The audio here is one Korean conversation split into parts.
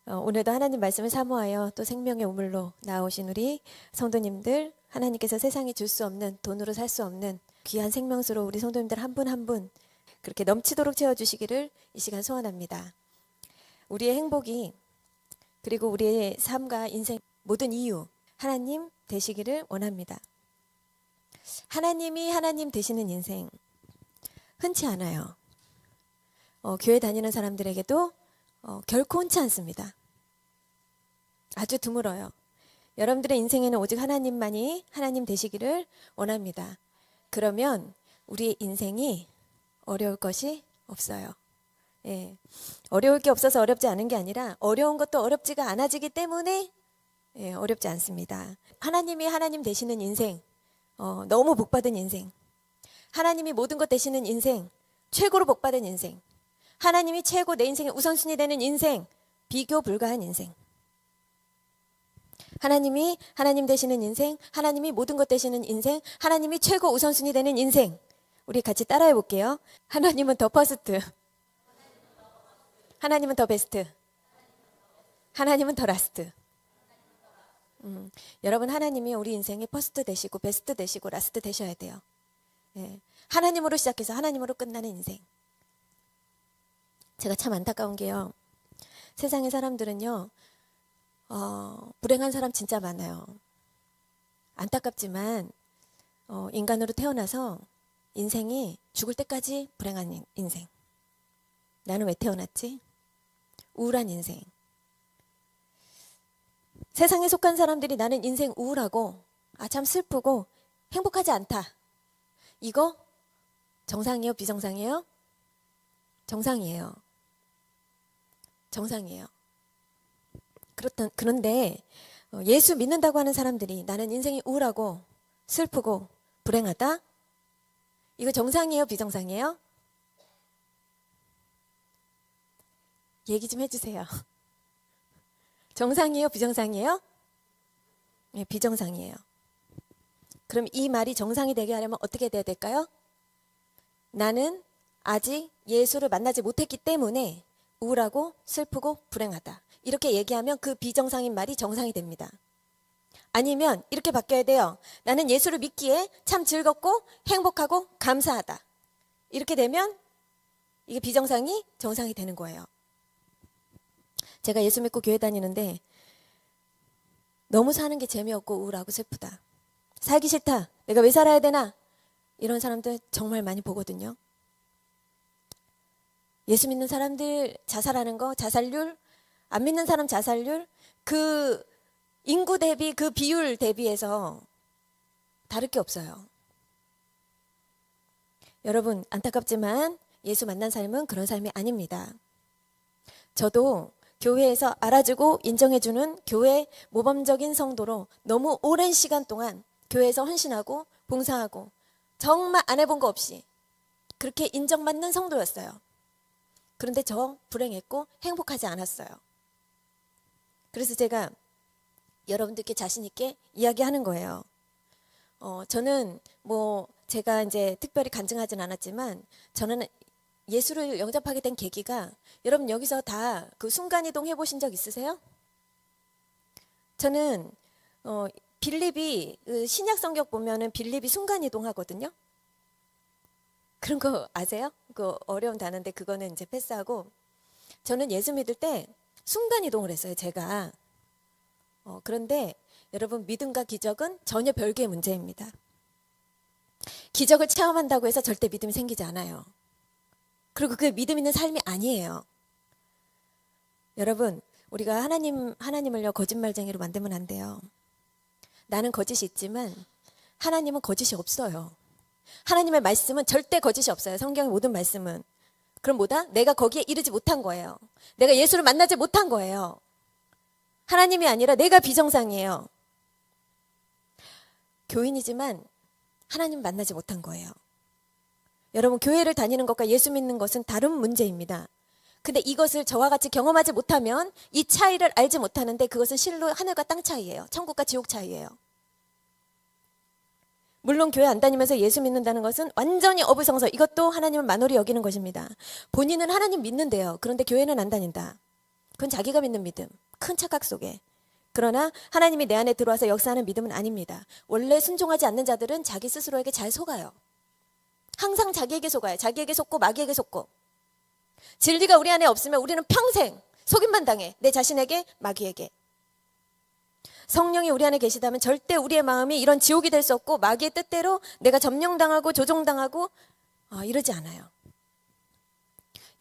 오늘도 하나님 말씀을 사모하여 또 생명의 우물로 나오신 우리 성도님들, 하나님께서 세상에 줄 수 없는, 돈으로 살 수 없는 귀한 생명수로 우리 성도님들 한 분 한 분 그렇게 넘치도록 채워주시기를 이 시간 소원합니다. 우리의 행복이, 그리고 우리의 삶과 인생 모든 이유, 하나님 되시기를 원합니다. 하나님이 하나님 되시는 인생 흔치 않아요. 교회 다니는 사람들에게도 결코 흔치 않습니다. 아주 드물어요. 여러분들의 인생에는 오직 하나님만이 하나님 되시기를 원합니다. 그러면 우리의 인생이 어려울 것이 없어요. 예. 어려울 게 없어서 어렵지 않은 게 아니라 어려운 것도 어렵지가 않아지기 때문에 어렵지 않습니다. 하나님이 하나님 되시는 인생, 너무 복받은 인생, 하나님이 모든 것 되시는 인생, 최고로 복받은 인생, 하나님이 최고 내 인생의 우선순위 되는 인생, 비교 불가한 인생. 하나님이 하나님 되시는 인생, 하나님이 모든 것 되시는 인생, 하나님이 최고 우선순위 되는 인생. 우리 같이 따라해 볼게요. 하나님은 더 퍼스트, 하나님은 더 베스트, 하나님은 더 라스트. 여러분, 하나님이 우리 인생의 퍼스트 되시고 베스트 되시고 라스트 되셔야 돼요. 예. 하나님으로 시작해서 하나님으로 끝나는 인생. 제가 참 안타까운 게요, 세상의 사람들은요, 불행한 사람 진짜 많아요. 안타깝지만 인간으로 태어나서 인생이 죽을 때까지 불행한 인생. 나는 왜 태어났지? 우울한 인생. 세상에 속한 사람들이 나는 인생 우울하고 참 슬프고 행복하지 않다. 이거 정상이에요? 비정상이에요? 정상이에요. 정상이에요. 그런데 예수 믿는다고 하는 사람들이 나는 인생이 우울하고 슬프고 불행하다? 이거 정상이에요? 비정상이에요? 얘기 좀 해주세요. 정상이에요? 비정상이에요? 네, 비정상이에요. 그럼 이 말이 정상이 되게 하려면 어떻게 돼야 될까요? 나는 아직 예수를 만나지 못했기 때문에 우울하고 슬프고 불행하다. 이렇게 얘기하면 그 비정상인 말이 정상이 됩니다. 아니면 이렇게 바뀌어야 돼요. 나는 예수를 믿기에 참 즐겁고 행복하고 감사하다. 이렇게 되면 이게 비정상이 정상이 되는 거예요. 제가 예수 믿고 교회 다니는데 너무 사는 게 재미없고 우울하고 슬프다. 살기 싫다. 내가 왜 살아야 되나? 이런 사람들 정말 많이 보거든요. 예수 믿는 사람들 자살하는 거, 자살률, 안 믿는 사람 자살률, 그 인구 대비, 그 비율 대비해서 다를 게 없어요. 여러분, 안타깝지만 예수 만난 삶은 그런 삶이 아닙니다. 저도 교회에서 알아주고 인정해주는 교회 모범적인 성도로 너무 오랜 시간 동안 교회에서 헌신하고 봉사하고 정말 안 해본 거 없이 그렇게 인정받는 성도였어요. 그런데 저 불행했고 행복하지 않았어요. 그래서 제가 여러분들께 자신 있게 이야기하는 거예요. 저는 제가 이제 특별히 간증하진 않았지만 저는 예수를 영접하게 된 계기가, 여러분 여기서 다 그 순간이동 해보신 적 있으세요? 저는 빌립이 신약 성경 보면은 빌립이 순간이동 하거든요. 그런 거 아세요? 그 어려운 단어인데 그거는 이제 패스하고, 저는 예수 믿을 때 순간이동을 했어요, 제가. 그런데 여러분, 믿음과 기적은 전혀 별개의 문제입니다. 기적을 체험한다고 해서 절대 믿음이 생기지 않아요. 그리고 그게 믿음 있는 삶이 아니에요. 여러분, 우리가 하나님을요 거짓말쟁이로 만들면 안 돼요. 나는 거짓이 있지만 하나님은 거짓이 없어요. 하나님의 말씀은 절대 거짓이 없어요. 성경의 모든 말씀은. 그럼 뭐다? 내가 거기에 이르지 못한 거예요. 내가 예수를 만나지 못한 거예요. 하나님이 아니라 내가 비정상이에요. 교인이지만 하나님 만나지 못한 거예요. 여러분, 교회를 다니는 것과 예수 믿는 것은 다른 문제입니다. 근데 이것을 저와 같이 경험하지 못하면, 이 차이를 알지 못하는데, 그것은 실로 하늘과 땅 차이예요. 천국과 지옥 차이예요. 물론 교회 안 다니면서 예수 믿는다는 것은 완전히 어불성설, 이것도 하나님은 만홀히 여기는 것입니다. 본인은 하나님 믿는데요. 그런데 교회는 안 다닌다. 그건 자기가 믿는 믿음, 큰 착각 속에. 그러나 하나님이 내 안에 들어와서 역사하는 믿음은 아닙니다. 원래 순종하지 않는 자들은 자기 스스로에게 잘 속아요. 항상 자기에게 속아요. 자기에게 속고 마귀에게 속고. 진리가 우리 안에 없으면 우리는 평생 속임만 당해. 내 자신에게, 마귀에게. 성령이 우리 안에 계시다면 절대 우리의 마음이 이런 지옥이 될 수 없고 마귀의 뜻대로 내가 점령당하고 조종당하고 이러지 않아요.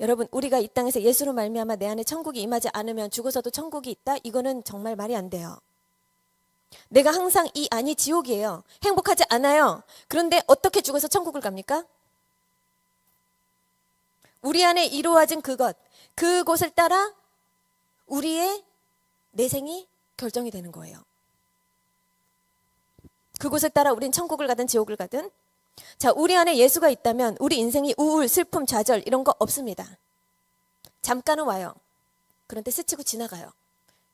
여러분, 우리가 이 땅에서 예수로 말미암아 내 안에 천국이 임하지 않으면 죽어서도 천국이 있다? 이거는 정말 말이 안 돼요. 내가 항상 이 안이 지옥이에요. 행복하지 않아요. 그런데 어떻게 죽어서 천국을 갑니까? 우리 안에 이루어진 그곳을 따라 우리의 내생이 결정이 되는 거예요. 그곳을 따라 우린 천국을 가든 지옥을 가든. 자, 우리 안에 예수가 있다면 우리 인생이 우울, 슬픔, 좌절 이런 거 없습니다. 잠깐은 와요. 그런데 스치고 지나가요.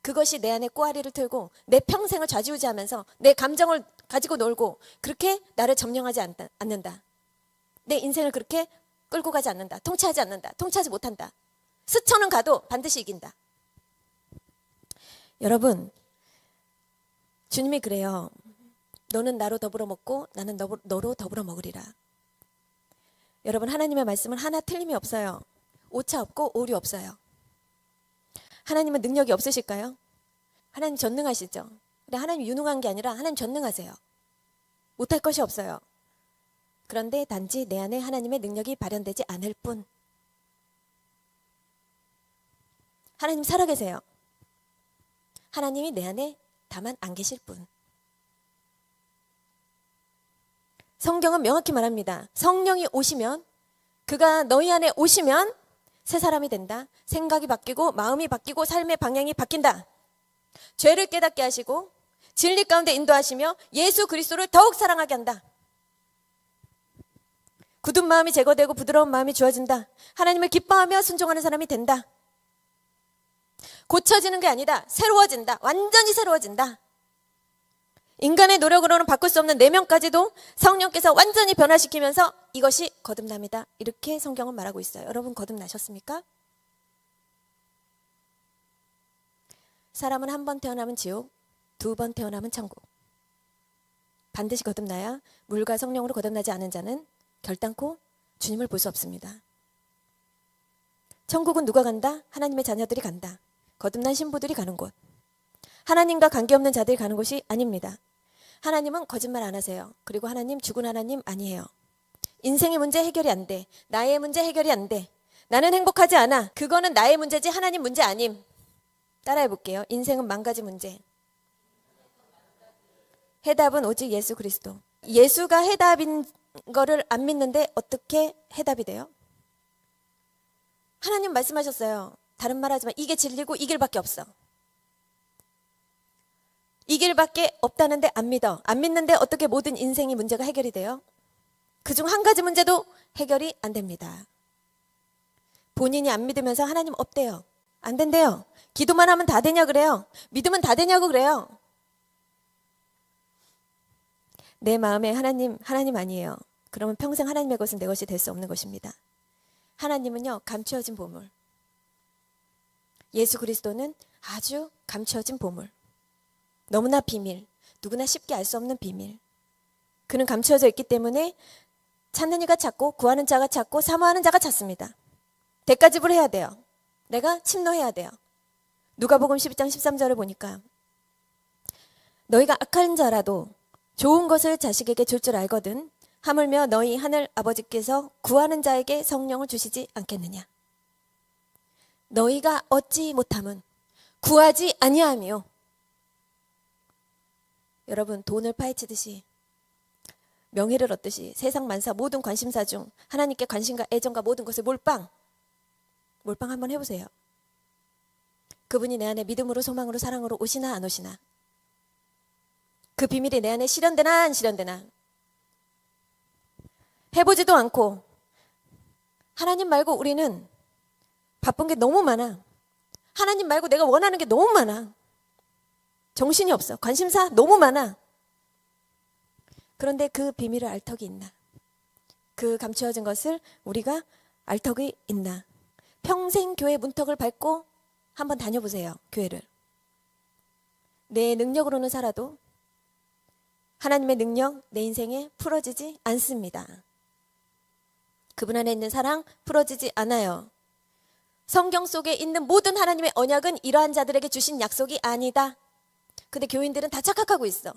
그것이 내 안에 꼬아리를 틀고 내 평생을 좌지우지하면서 내 감정을 가지고 놀고 그렇게 나를 점령하지 않는다. 내 인생을 그렇게 끌고 가지 않는다. 통치하지 않는다. 통치하지 못한다. 스쳐는 가도 반드시 이긴다. 여러분, 주님이 그래요. 너는 나로 더불어 먹고 나는 너로 더불어 먹으리라. 여러분, 하나님의 말씀은 하나 틀림이 없어요. 오차 없고 오류 없어요. 하나님은 능력이 없으실까요? 하나님 전능하시죠. 근데 하나님 유능한 게 아니라 하나님 전능하세요. 못할 것이 없어요. 그런데 단지 내 안에 하나님의 능력이 발현되지 않을 뿐. 하나님 살아계세요. 하나님이 내 안에 다만 안 계실 뿐. 성경은 명확히 말합니다. 성령이 오시면, 그가 너희 안에 오시면 새 사람이 된다. 생각이 바뀌고 마음이 바뀌고 삶의 방향이 바뀐다. 죄를 깨닫게 하시고 진리 가운데 인도하시며 예수 그리스도를 더욱 사랑하게 한다. 굳은 마음이 제거되고 부드러운 마음이 주어진다. 하나님을 기뻐하며 순종하는 사람이 된다. 고쳐지는 게 아니다. 새로워진다. 완전히 새로워진다. 인간의 노력으로는 바꿀 수 없는 내면까지도 성령께서 완전히 변화시키면서 이것이 거듭남이다. 이렇게 성경은 말하고 있어요. 여러분, 거듭나셨습니까? 사람은 한 번 태어나면 지옥, 두 번 태어나면 천국. 반드시 거듭나야. 물과 성령으로 거듭나지 않은 자는 결단코 주님을 볼 수 없습니다. 천국은 누가 간다? 하나님의 자녀들이 간다. 거듭난 신부들이 가는 곳. 하나님과 관계없는 자들이 가는 곳이 아닙니다. 하나님은 거짓말 안 하세요. 그리고 하나님 죽은 하나님 아니에요. 인생의 문제 해결이 안 돼. 나의 문제 해결이 안 돼. 나는 행복하지 않아. 그거는 나의 문제지 하나님 문제 아님. 따라해 볼게요. 인생은 만 가지 문제. 해답은 오직 예수 그리스도. 예수가 해답인 거를 안 믿는데 어떻게 해답이 돼요? 하나님 말씀하셨어요. 다른 말 하지만 이게 진리고 이 길밖에 없어. 이 길밖에 없다는데 안 믿어. 안 믿는데 어떻게 모든 인생이 문제가 해결이 돼요? 그중 한 가지 문제도 해결이 안 됩니다. 본인이 안 믿으면서 하나님 없대요. 안 된대요. 기도만 하면 다 되냐 그래요. 믿으면 다 되냐고 그래요. 내 마음에 하나님 아니에요. 그러면 평생 하나님의 것은 내 것이 될 수 없는 것입니다. 하나님은요, 감추어진 보물. 예수 그리스도는 아주 감추어진 보물. 너무나 비밀, 누구나 쉽게 알 수 없는 비밀. 그는 감추어져 있기 때문에 찾는 이가 찾고 구하는 자가 찾고 사모하는 자가 찾습니다. 대가집을 해야 돼요. 내가 침노해야 돼요. 누가복음 12장 13절을 보니까 너희가 악한 자라도 좋은 것을 자식에게 줄 줄 알거든 하물며 너희 하늘 아버지께서 구하는 자에게 성령을 주시지 않겠느냐. 너희가 얻지 못함은 구하지 아니함이요. 여러분, 돈을 파헤치듯이 명예를 얻듯이 세상 만사 모든 관심사 중 하나님께 관심과 애정과 모든 것을 몰빵 한번 해보세요. 그분이 내 안에 믿음으로 소망으로 사랑으로 오시나 안 오시나. 그 비밀이 내 안에 실현되나 안 실현되나. 해보지도 않고 하나님 말고 우리는 바쁜 게 너무 많아. 하나님 말고 내가 원하는 게 너무 많아. 정신이 없어. 관심사 너무 많아. 그런데 그 비밀을 알 턱이 있나? 그 감추어진 것을 우리가 알 턱이 있나? 평생 교회 문턱을 밟고 한번 다녀보세요. 교회를. 내 능력으로는 살아도 하나님의 능력 내 인생에 풀어지지 않습니다. 그분 안에 있는 사랑 풀어지지 않아요. 성경 속에 있는 모든 하나님의 언약은 이러한 자들에게 주신 약속이 아니다. 근데 교인들은 다 착각하고 있어.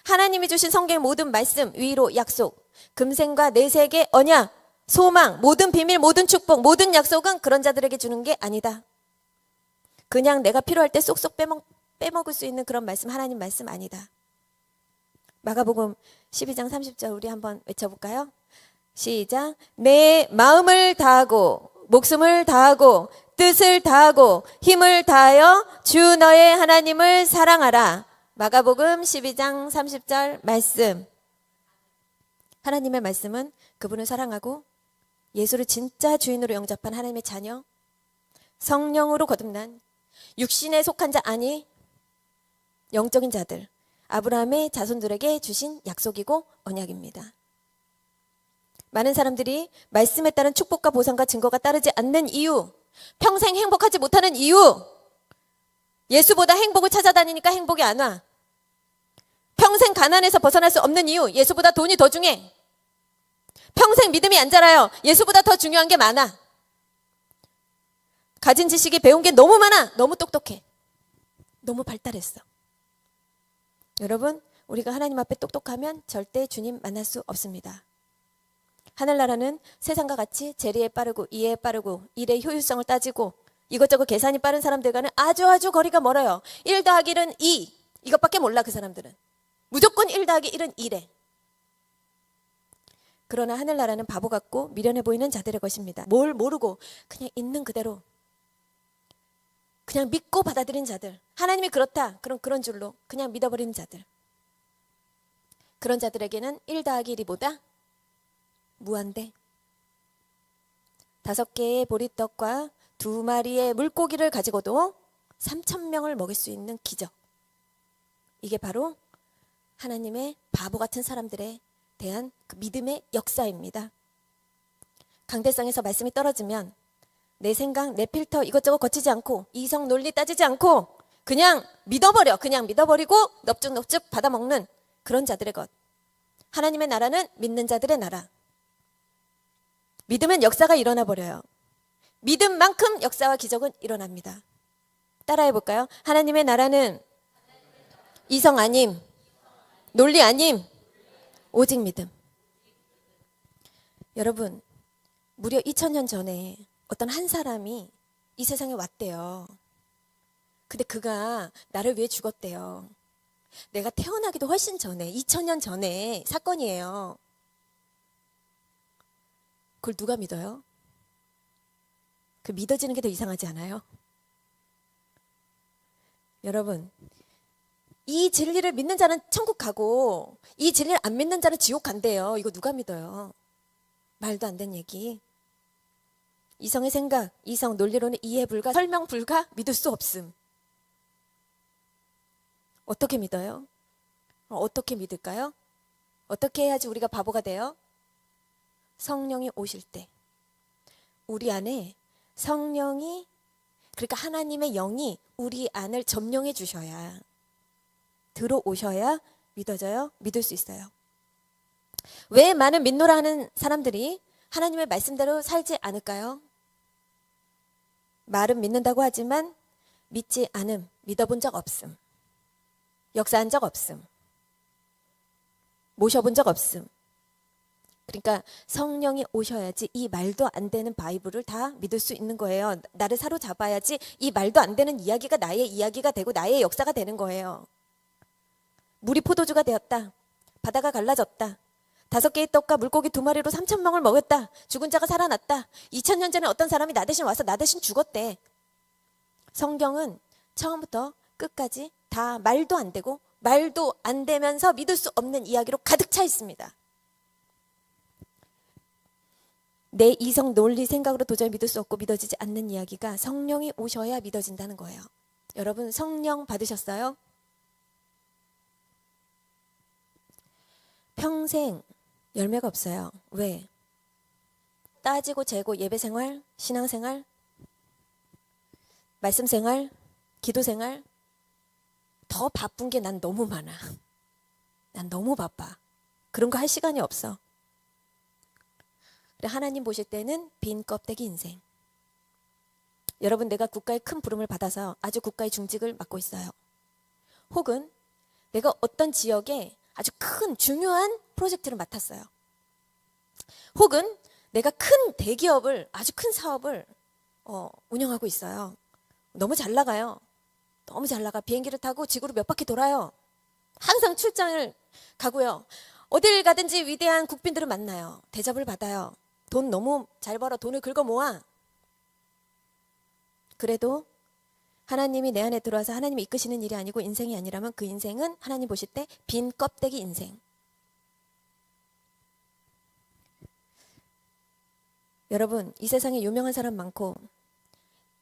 하나님이 주신 성경의 모든 말씀, 위로, 약속, 금생과 내세계 언약, 소망, 모든 비밀, 모든 축복, 모든 약속은 그런 자들에게 주는 게 아니다. 그냥 내가 필요할 때 쏙쏙 빼먹을 수 있는 그런 말씀, 하나님 말씀 아니다. 마가복음 12장 30절 우리 한번 외쳐볼까요? 시작. 내 마음을 다하고 목숨을 다하고 뜻을 다하고 힘을 다하여 주 너의 하나님을 사랑하라. 마가복음 12장 30절 말씀. 하나님의 말씀은 그분을 사랑하고 예수를 진짜 주인으로 영접한 하나님의 자녀, 성령으로 거듭난 육신에 속한 자 아니 영적인 자들, 아브라함의 자손들에게 주신 약속이고 언약입니다. 많은 사람들이 말씀에 따른 축복과 보상과 증거가 따르지 않는 이유, 평생 행복하지 못하는 이유, 예수보다 행복을 찾아다니니까 행복이 안 와. 평생 가난에서 벗어날 수 없는 이유, 예수보다 돈이 더 중요해. 평생 믿음이 안 자라요. 예수보다 더 중요한 게 많아. 가진 지식이 배운 게 너무 많아. 너무 똑똑해. 너무 발달했어. 여러분, 우리가 하나님 앞에 똑똑하면 절대 주님 만날 수 없습니다. 하늘나라는 세상과 같이 재리에 빠르고 이해에 빠르고 일의 효율성을 따지고 이것저것 계산이 빠른 사람들과는 아주 거리가 멀어요. 1 더하기 1은 2. 이것밖에 몰라 그 사람들은. 무조건 1 더하기 1은 2래. 그러나 하늘나라는 바보 같고 미련해 보이는 자들의 것입니다. 뭘 모르고 그냥 있는 그대로 그냥 믿고 받아들인 자들. 하나님이 그렇다. 그럼 그런 줄로 그냥 믿어버리는 자들. 그런 자들에게는 1 더하기 1이보다 무한대. 5개의 보리떡과 2마리의 물고기를 가지고도 3,000명을 먹일 수 있는 기적. 이게 바로 하나님의 바보 같은 사람들에 대한 그 믿음의 역사입니다. 강대상에서 말씀이 떨어지면 내 생각, 내 필터 이것저것 거치지 않고 이성 논리 따지지 않고 그냥 믿어버려. 그냥 믿어버리고 넙죽넙죽 받아먹는 그런 자들의 것. 하나님의 나라는 믿는 자들의 나라. 믿으면 역사가 일어나 버려요. 믿음만큼 역사와 기적은 일어납니다. 따라해 볼까요? 하나님의 나라는 이성 아님, 논리 아님, 오직 믿음. 여러분, 무려 2000년 전에 어떤 한 사람이 이 세상에 왔대요. 근데 그가 나를 위해 죽었대요. 내가 태어나기도 훨씬 전에, 2000년 전에 사건이에요. 그걸 누가 믿어요? 그 믿어지는 게 더 이상하지 않아요? 여러분, 이 진리를 믿는 자는 천국 가고 이 진리를 안 믿는 자는 지옥 간대요. 이거 누가 믿어요? 말도 안 되는 얘기. 이성의 생각, 이성 논리로는 이해 불가, 설명 불가, 믿을 수 없음. 어떻게 믿어요? 어떻게 믿을까요? 어떻게 해야지 우리가 바보가 돼요? 성령이 오실 때 우리 안에 성령이, 그러니까 하나님의 영이 우리 안을 점령해 주셔야, 들어오셔야 믿어져요? 믿을 수 있어요. 왜 많은 믿노라 하는 사람들이 하나님의 말씀대로 살지 않을까요? 말은 믿는다고 하지만 믿지 않음, 믿어본 적 없음, 역사한 적 없음, 모셔본 적 없음. 그러니까 성령이 오셔야지 이 말도 안 되는 바이블을 다 믿을 수 있는 거예요. 나를 사로잡아야지 이 말도 안 되는 이야기가 나의 이야기가 되고 나의 역사가 되는 거예요. 물이 포도주가 되었다. 바다가 갈라졌다. 5개의 떡과 물고기 2마리로 3,000명을 먹였다. 죽은 자가 살아났다. 2000년 전에 어떤 사람이 나 대신 와서 나 대신 죽었대. 성경은 처음부터 끝까지 다 말도 안 되고 말도 안 되면서 믿을 수 없는 이야기로 가득 차 있습니다. 내 이성 논리 생각으로 도저히 믿을 수 없고 믿어지지 않는 이야기가 성령이 오셔야 믿어진다는 거예요. 여러분, 성령 받으셨어요? 평생 열매가 없어요. 왜? 따지고 재고 예배생활, 신앙생활 말씀 생활, 기도 생활, 더 바쁜 게 난 너무 많아. 난 너무 바빠. 그런 거 할 시간이 없어. 하나님 보실 때는 빈 껍데기 인생. 여러분, 내가 국가의 큰 부름을 받아서 아주 국가의 중직을 맡고 있어요. 혹은 내가 어떤 지역에 아주 큰 중요한 프로젝트를 맡았어요. 혹은 내가 큰 대기업을, 아주 큰 사업을 운영하고 있어요. 너무 잘 나가요. 너무 잘 나가. 비행기를 타고 지구를 몇 바퀴 돌아요. 항상 출장을 가고요. 어딜 가든지 위대한 국빈들을 만나요. 대접을 받아요. 돈 너무 잘 벌어. 돈을 긁어 모아. 그래도 하나님이 내 안에 들어와서 하나님이 이끄시는 일이 아니고 인생이 아니라면 그 인생은 하나님 보실 때 빈 껍데기 인생. 여러분, 이 세상에 유명한 사람 많고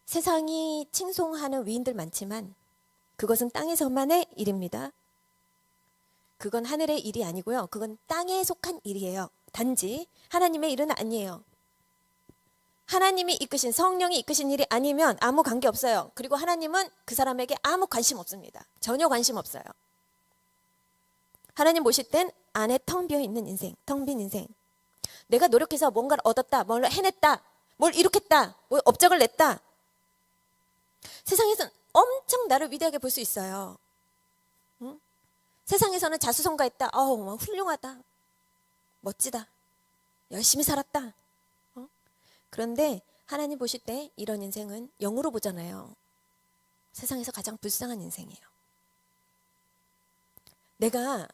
세상이 칭송하는 위인들 많지만 그것은 땅에서만의 일입니다. 그건 하늘의 일이 아니고요. 그건 땅에 속한 일이에요. 단지 하나님의 일은 아니에요. 하나님이 이끄신, 성령이 이끄신 일이 아니면 아무 관계 없어요. 그리고 하나님은 그 사람에게 아무 관심 없습니다. 전혀 관심 없어요. 하나님 보실 땐 안에 텅 비어 있는 인생, 텅 빈 인생. 내가 노력해서 뭔가를 얻었다, 뭘 해냈다, 뭘 이룩했다, 뭘 업적을 냈다. 세상에서는 엄청 나를 위대하게 볼 수 있어요. 응? 세상에서는 자수성가했다. 훌륭하다. 멋지다. 열심히 살았다. 그런데 하나님 보실 때 이런 인생은 영으로 보잖아요. 세상에서 가장 불쌍한 인생이에요. 내가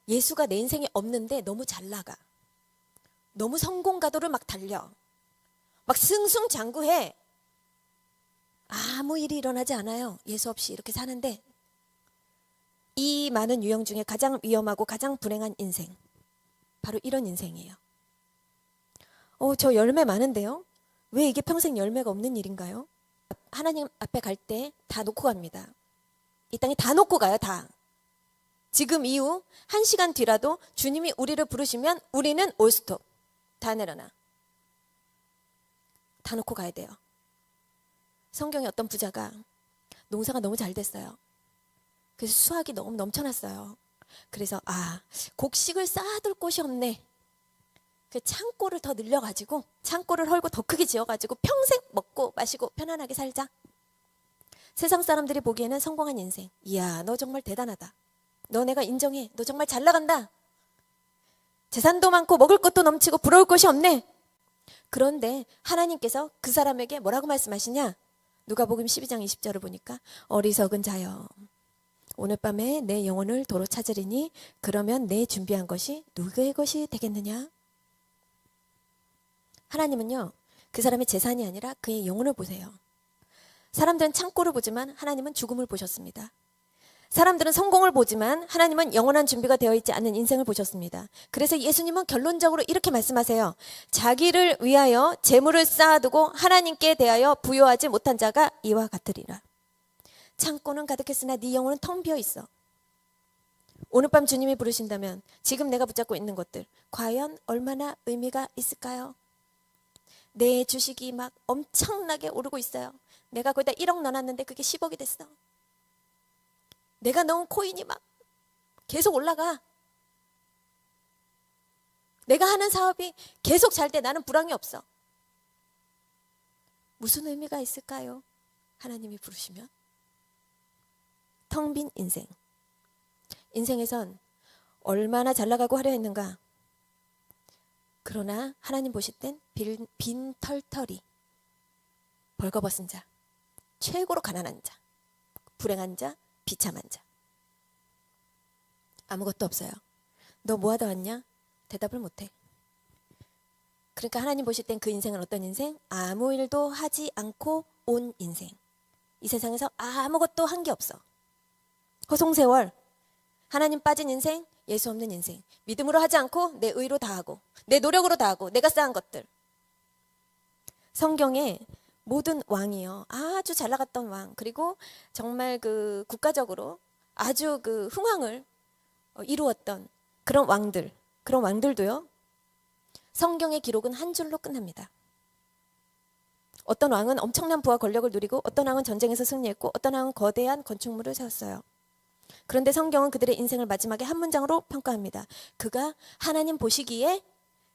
예수가 내 인생에 없는데 너무 잘 나가. 너무 성공가도를 막 달려. 막 승승장구해. 아무 일이 일어나지 않아요. 예수 없이 이렇게 사는데 이 많은 유형 중에 가장 위험하고 가장 불행한 인생. 바로 이런 인생이에요. 저 열매 많은데요? 왜 이게 평생 열매가 없는 일인가요? 하나님 앞에 갈 때 다 놓고 갑니다. 이 땅에 다 놓고 가요, 다. 지금 이후 1시간 뒤라도 주님이 우리를 부르시면 우리는 올스톱. 다 내려놔. 다 놓고 가야 돼요. 성경에 어떤 부자가 농사가 너무 잘 됐어요. 그래서 수확이 너무 넘쳐났어요. 그래서 곡식을 쌓아둘 곳이 없네. 그 창고를 더 늘려가지고 창고를 헐고 더 크게 지어가지고 평생 먹고 마시고 편안하게 살자. 세상 사람들이 보기에는 성공한 인생. 이야, 너 정말 대단하다. 너 내가 인정해. 너 정말 잘 나간다. 재산도 많고 먹을 것도 넘치고 부러울 것이 없네. 그런데 하나님께서 그 사람에게 뭐라고 말씀하시냐? 누가복음 12장 20절을 보니까 어리석은 자여, 오늘 밤에 내 영혼을 도로 찾으리니 그러면 내 준비한 것이 누구의 것이 되겠느냐? 하나님은요, 그 사람의 재산이 아니라 그의 영혼을 보세요. 사람들은 창고를 보지만 하나님은 죽음을 보셨습니다. 사람들은 성공을 보지만 하나님은 영원한 준비가 되어 있지 않은 인생을 보셨습니다. 그래서 예수님은 결론적으로 이렇게 말씀하세요. 자기를 위하여 재물을 쌓아두고 하나님께 대하여 부요하지 못한 자가 이와 같으리라. 창고는 가득했으나 네 영혼은 텅 비어 있어. 오늘 밤 주님이 부르신다면 지금 내가 붙잡고 있는 것들 과연 얼마나 의미가 있을까요? 내 주식이 막 엄청나게 오르고 있어요. 내가 거기다 1억 넣어놨는데 그게 10억이 됐어. 내가 넣은 코인이 막 계속 올라가. 내가 하는 사업이 계속 잘 돼. 나는 불황이 없어. 무슨 의미가 있을까요? 하나님이 부르시면. 텅 빈 인생. 인생에선 얼마나 잘 나가고 화려했는가. 그러나 하나님 보실 땐 빈 털털이, 벌거벗은 자, 최고로 가난한 자, 불행한 자, 비참한 자. 아무것도 없어요. 너 뭐 하다 왔냐? 대답을 못해. 그러니까 하나님 보실 땐 그 인생은 어떤 인생? 아무 일도 하지 않고 온 인생. 이 세상에서 아무것도 한 게 없어. 허송세월. 하나님 빠진 인생, 예수 없는 인생. 믿음으로 하지 않고 내 의로 다 하고 내 노력으로 다 하고 내가 쌓은 것들. 성경에 모든 왕이요, 아주 잘 나갔던 왕, 그리고 정말 그 국가적으로 아주 그 흥황을 이루었던 그런 왕들도요, 성경의 기록은 한 줄로 끝납니다. 어떤 왕은 엄청난 부와 권력을 누리고 어떤 왕은 전쟁에서 승리했고 어떤 왕은 거대한 건축물을 세웠어요. 그런데 성경은 그들의 인생을 마지막에 한 문장으로 평가합니다. 그가 하나님 보시기에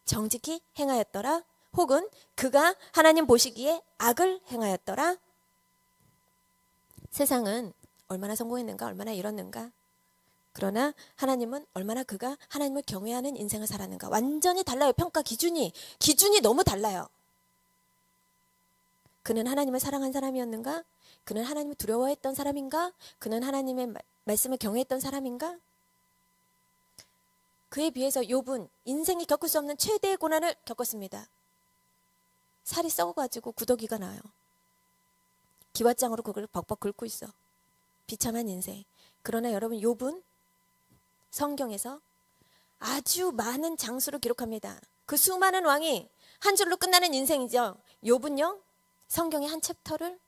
정직히 행하였더라. 혹은 그가 하나님 보시기에 악을 행하였더라. 세상은 얼마나 성공했는가, 얼마나 이뤘는가. 그러나 하나님은 얼마나 그가 하나님을 경외하는 인생을 살았는가. 완전히 달라요. 평가 기준이 너무 달라요. 그는 하나님을 사랑한 사람이었는가? 그는 하나님을 두려워했던 사람인가? 그는 하나님의 말씀을 경외했던 사람인가? 그에 비해서 욥은 인생이 겪을 수 없는 최대의 고난을 겪었습니다. 살이 썩어가지고 구더기가 나요. 기왓장으로 그걸 벅벅 긁고 있어. 비참한 인생. 그러나 여러분, 욥은 성경에서 아주 많은 장수를 기록합니다. 그 수많은 왕이 한 줄로 끝나는 인생이죠. 욥은요, 성경의 한 챕터를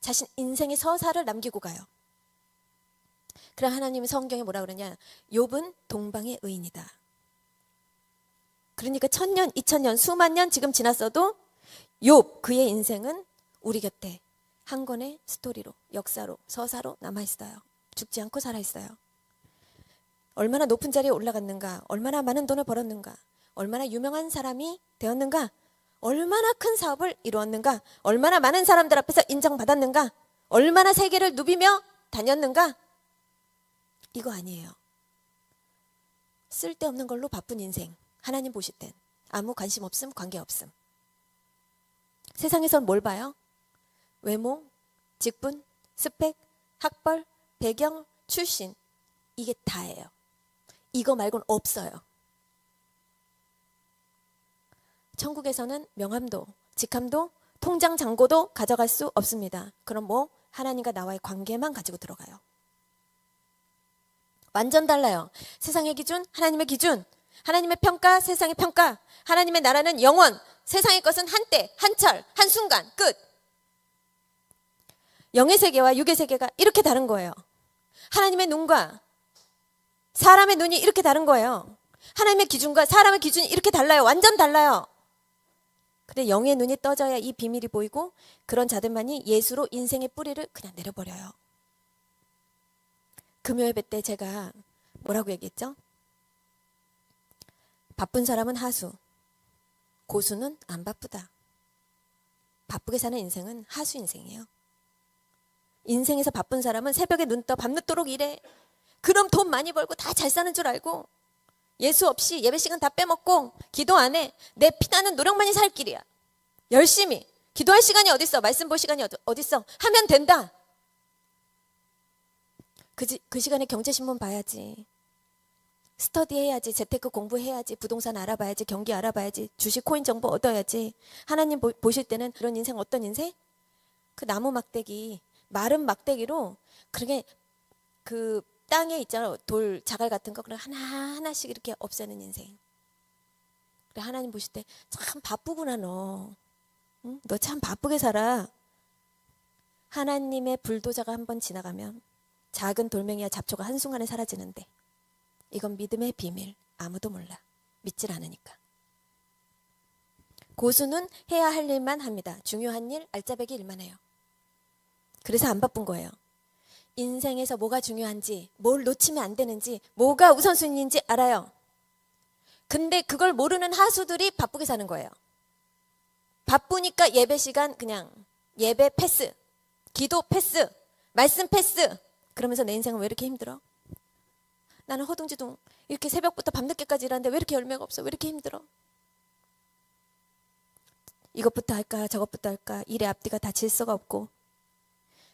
자신 인생의 서사를 남기고 가요. 그래 하나님이 성경에 뭐라 그러냐? 욥은 동방의 의인이다. 그러니까 1000년, 2000년, 수만 년 지금 지났어도 욥 그의 인생은 우리 곁에 한 권의 스토리로, 역사로, 서사로 남아있어요. 죽지 않고 살아있어요. 얼마나 높은 자리에 올라갔는가, 얼마나 많은 돈을 벌었는가, 얼마나 유명한 사람이 되었는가, 얼마나 큰 사업을 이루었는가, 얼마나 많은 사람들 앞에서 인정받았는가, 얼마나 세계를 누비며 다녔는가. 이거 아니에요. 쓸데없는 걸로 바쁜 인생. 하나님 보실 땐 아무 관심 없음, 관계 없음. 세상에선 뭘 봐요? 외모, 직분, 스펙, 학벌, 배경, 출신. 이게 다예요. 이거 말고는 없어요. 천국에서는 명함도, 직함도, 통장 잔고도 가져갈 수 없습니다. 그럼 뭐? 하나님과 나와의 관계만 가지고 들어가요. 완전 달라요. 세상의 기준, 하나님의 기준. 하나님의 평가, 세상의 평가. 하나님의 나라는 영원, 세상의 것은 한때, 한철, 한순간, 끝. 영의 세계와 육의 세계가 이렇게 다른 거예요. 하나님의 눈과 사람의 눈이 이렇게 다른 거예요. 하나님의 기준과 사람의 기준이 이렇게 달라요. 완전 달라요. 근데 영의 눈이 떠져야 이 비밀이 보이고 그런 자들만이 예수로 인생의 뿌리를 그냥 내려버려요. 금요예배 때 제가 뭐라고 얘기했죠? 바쁜 사람은 하수, 고수는 안 바쁘다. 바쁘게 사는 인생은 하수 인생이에요. 인생에서 바쁜 사람은 새벽에 눈 떠 밤늦도록 일해. 그럼 돈 많이 벌고 다 잘 사는 줄 알고 예수 없이 예배 시간 다 빼먹고 기도 안 해. 내 피나는 노력만이 살 길이야. 열심히 기도할 시간이 어딨어. 말씀 볼 시간이 어딨어. 하면 된다. 그 시간에 경제신문 봐야지. 스터디 해야지. 재테크 공부해야지. 부동산 알아봐야지. 경기 알아봐야지. 주식 코인 정보 얻어야지. 하나님 보실 때는 그런 인생 어떤 인생? 그 나무 막대기, 마른 막대기로 그렇게 그 땅에 있잖아. 돌, 자갈 같은 거 그걸 하나하나씩 이렇게 없애는 인생. 그래 하나님 보실 때 참 바쁘구나 너. 응? 너 참 바쁘게 살아. 하나님의 불도저가 한번 지나가면 작은 돌멩이와 잡초가 한순간에 사라지는데 이건 믿음의 비밀. 아무도 몰라. 믿질 않으니까. 고수는 해야 할 일만 합니다. 중요한 일, 알짜배기 일만 해요. 그래서 안 바쁜 거예요. 인생에서 뭐가 중요한지, 뭘 놓치면 안 되는지, 뭐가 우선순위인지 알아요. 근데 그걸 모르는 하수들이 바쁘게 사는 거예요. 바쁘니까 예배 시간 그냥 예배 패스, 기도 패스, 말씀 패스. 그러면서 내 인생은 왜 이렇게 힘들어? 나는 허둥지둥 이렇게 새벽부터 밤늦게까지 일하는데 왜 이렇게 열매가 없어? 왜 이렇게 힘들어? 이것부터 할까 저것부터 할까 일의 앞뒤가 다 질서가 없고.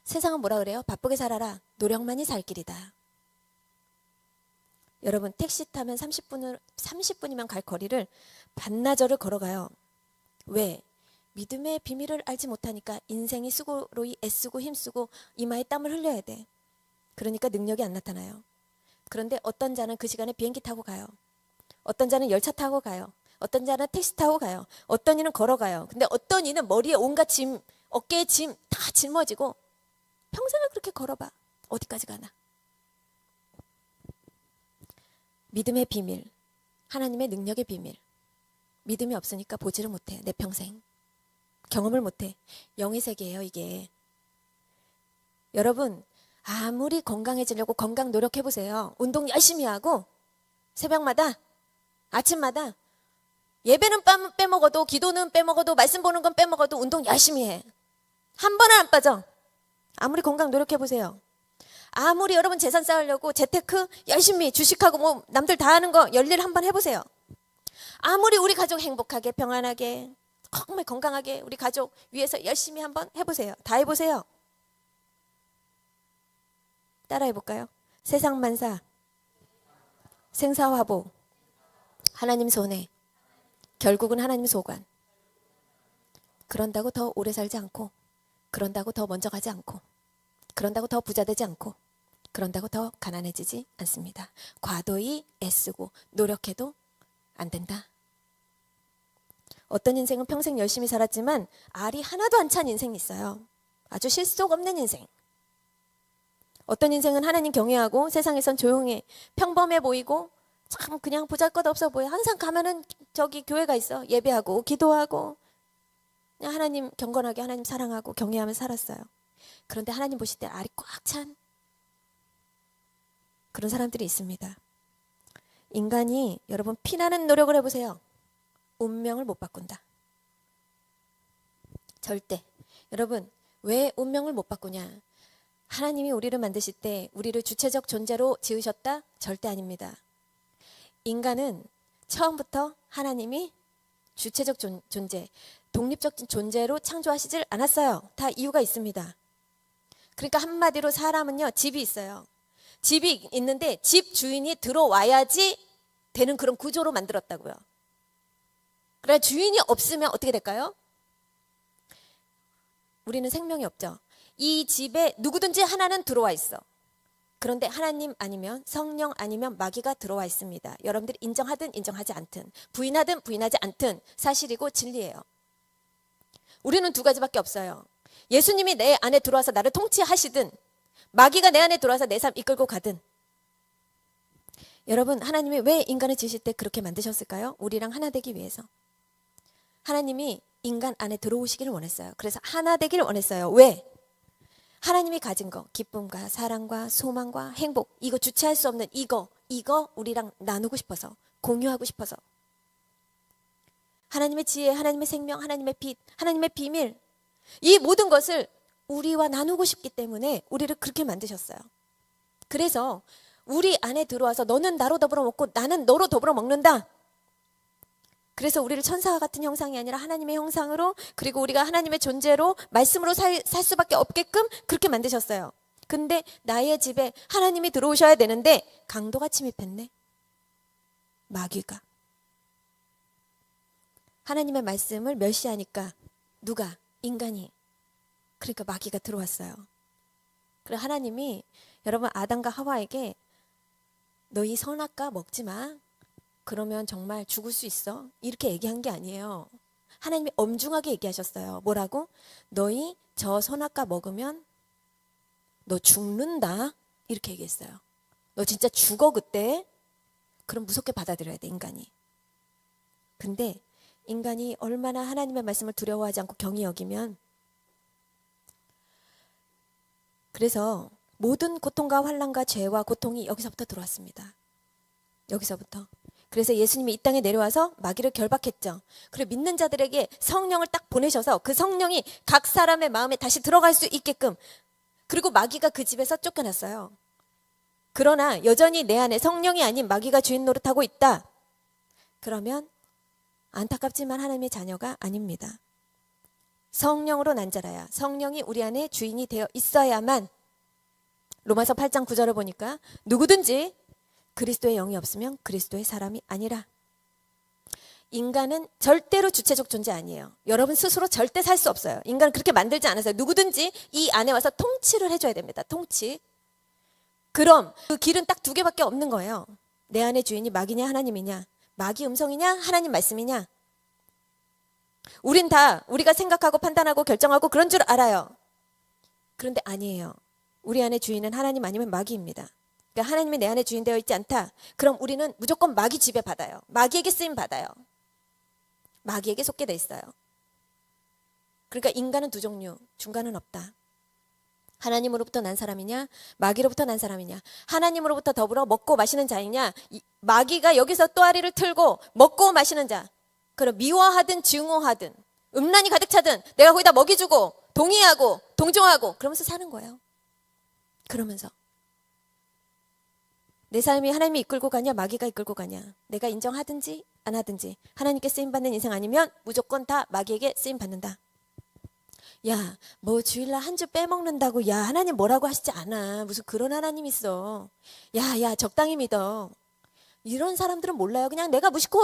세상은 뭐라 그래요? 바쁘게 살아라. 노력만이 살 길이다. 여러분 택시 타면 30분이면 갈 거리를 반나절을 걸어가요. 왜? 믿음의 비밀을 알지 못하니까 인생이 수고로이 애쓰고 힘쓰고 이마에 땀을 흘려야 돼. 그러니까 능력이 안 나타나요. 그런데 어떤 자는 그 시간에 비행기 타고 가요. 어떤 자는 열차 타고 가요. 어떤 자는 택시 타고 가요. 어떤 이는 걸어가요. 근데 어떤 이는 머리에 온갖 짐, 어깨에 짐 다 짊어지고 평생을 그렇게 걸어봐. 어디까지 가나. 믿음의 비밀, 하나님의 능력의 비밀. 믿음이 없으니까 보지를 못해. 내 평생. 경험을 못해. 영의 세계예요, 이게. 여러분, 아무리 건강해지려고 건강 노력해보세요. 운동 열심히 하고 새벽마다, 아침마다 예배는 빼먹어도, 기도는 빼먹어도, 말씀 보는 건 빼먹어도 운동 열심히 해. 한 번은 안 빠져. 아무리 건강 노력해보세요. 아무리 여러분 재산 쌓으려고 재테크 열심히 주식하고 뭐 남들 다 하는 거 열일 한번 해보세요. 아무리 우리 가족 행복하게 평안하게 정말 건강하게 우리 가족 위해서 열심히 한번 해보세요. 다 해보세요. 따라해볼까요? 세상 만사 생사화복 하나님 손에 결국은 하나님 소관. 그런다고 더 오래 살지 않고, 그런다고 더 먼저 가지 않고, 그런다고 더 부자 되지 않고, 그런다고 더 가난해지지 않습니다. 과도히 애쓰고 노력해도 안 된다. 어떤 인생은 평생 열심히 살았지만 알이 하나도 안 찬 인생이 있어요. 아주 실속 없는 인생. 어떤 인생은 하나님 경외하고 세상에선 조용해 평범해 보이고 참 그냥 보잘것없어 보여. 항상 가면은 저기 교회가 있어. 예배하고 기도하고 그냥 하나님 경건하게 하나님 사랑하고 경외하며 살았어요. 그런데 하나님 보실 때 알이 꽉 찬 그런 사람들이 있습니다. 인간이 여러분 피나는 노력을 해보세요. 운명을 못 바꾼다. 절대. 여러분 왜 운명을 못 바꾸냐? 하나님이 우리를 만드실 때 우리를 주체적 존재로 지으셨다? 절대 아닙니다. 인간은 처음부터 하나님이 주체적 존재, 독립적 존재로 창조하시질 않았어요. 다 이유가 있습니다. 그러니까 한마디로 사람은요, 집이 있어요. 집이 있는데 집 주인이 들어와야지 되는 그런 구조로 만들었다고요. 그래 주인이 없으면 어떻게 될까요? 우리는 생명이 없죠. 이 집에 누구든지 하나는 들어와 있어. 그런데 하나님 아니면 성령 아니면 마귀가 들어와 있습니다. 여러분들이 인정하든 인정하지 않든 부인하든 부인하지 않든 사실이고 진리예요. 우리는 두 가지밖에 없어요. 예수님이 내 안에 들어와서 나를 통치하시든 마귀가 내 안에 들어와서 내 삶 이끌고 가든. 여러분 하나님이 왜 인간을 지으실 때 그렇게 만드셨을까요? 우리랑 하나 되기 위해서. 하나님이 인간 안에 들어오시기를 원했어요. 그래서 하나 되기를 원했어요. 왜? 하나님이 가진 거, 기쁨과 사랑과 소망과 행복, 이거 주체할 수 없는 이거 우리랑 나누고 싶어서, 공유하고 싶어서. 하나님의 지혜, 하나님의 생명, 하나님의 빛, 하나님의 비밀, 이 모든 것을 우리와 나누고 싶기 때문에 우리를 그렇게 만드셨어요. 그래서 우리 안에 들어와서 너는 나로 더불어 먹고 나는 너로 더불어 먹는다. 그래서 우리를 천사와 같은 형상이 아니라 하나님의 형상으로, 그리고 우리가 하나님의 존재로 말씀으로 살 수밖에 없게끔 그렇게 만드셨어요. 근데 나의 집에 하나님이 들어오셔야 되는데 강도가 침입했네. 마귀가. 하나님의 말씀을 멸시하니까 누가? 인간이. 그러니까 마귀가 들어왔어요. 그래서 하나님이 여러분 아담과 하와에게 너희 선악과 먹지 마. 그러면 정말 죽을 수 있어. 이렇게 얘기한 게 아니에요. 하나님이 엄중하게 얘기하셨어요. 뭐라고? 너희 저 선악과 먹으면 너 죽는다. 이렇게 얘기했어요. 너 진짜 죽어 그때. 그럼 무섭게 받아들여야 돼 인간이. 근데 인간이 얼마나 하나님의 말씀을 두려워하지 않고 경히 여기면, 그래서 모든 고통과 환난과 죄와 고통이 여기서부터 들어왔습니다. 여기서부터. 그래서 예수님이 이 땅에 내려와서 마귀를 결박했죠. 그리고 믿는 자들에게 성령을 딱 보내셔서 그 성령이 각 사람의 마음에 다시 들어갈 수 있게끔, 그리고 마귀가 그 집에서 쫓겨났어요. 그러나 여전히 내 안에 성령이 아닌 마귀가 주인 노릇하고 있다. 그러면 안타깝지만 하나님의 자녀가 아닙니다. 성령으로 난 자라야, 성령이 우리 안에 주인이 되어 있어야만, 로마서 8장 9절을 보니까 누구든지 그리스도의 영이 없으면 그리스도의 사람이 아니라. 인간은 절대로 주체적 존재 아니에요. 여러분 스스로 절대 살 수 없어요. 인간은 그렇게 만들지 않았어요. 누구든지 이 안에 와서 통치를 해줘야 됩니다. 통치. 그럼 그 길은 딱 두 개밖에 없는 거예요. 내 안의 주인이 마귀냐 하나님이냐, 마귀 음성이냐 하나님 말씀이냐. 우린 다 우리가 생각하고 판단하고 결정하고 그런 줄 알아요. 그런데 아니에요. 우리 안의 주인은 하나님 아니면 마귀입니다. 그러니까 하나님이 내 안에 주인 되어 있지 않다. 그럼 우리는 무조건 마귀 지배 받아요. 마귀에게 쓰임 받아요. 마귀에게 속게 돼 있어요. 그러니까 인간은 두 종류, 중간은 없다. 하나님으로부터 난 사람이냐, 마귀로부터 난 사람이냐. 하나님으로부터 더불어 먹고 마시는 자이냐, 마귀가 여기서 또아리를 틀고 먹고 마시는 자. 그럼 미워하든 증오하든 음란이 가득 차든 내가 거기다 먹이 주고 동의하고 동정하고 그러면서 사는 거예요. 그러면서 내 삶이 하나님이 이끌고 가냐, 마귀가 이끌고 가냐. 내가 인정하든지 안 하든지 하나님께 쓰임받는 인생 아니면 무조건 다 마귀에게 쓰임받는다. 야, 뭐 주일날 한 주 빼먹는다고 야 하나님 뭐라고 하시지 않아. 무슨 그런 하나님 있어. 야 적당히 믿어. 이런 사람들은 몰라요. 그냥 내가 무심코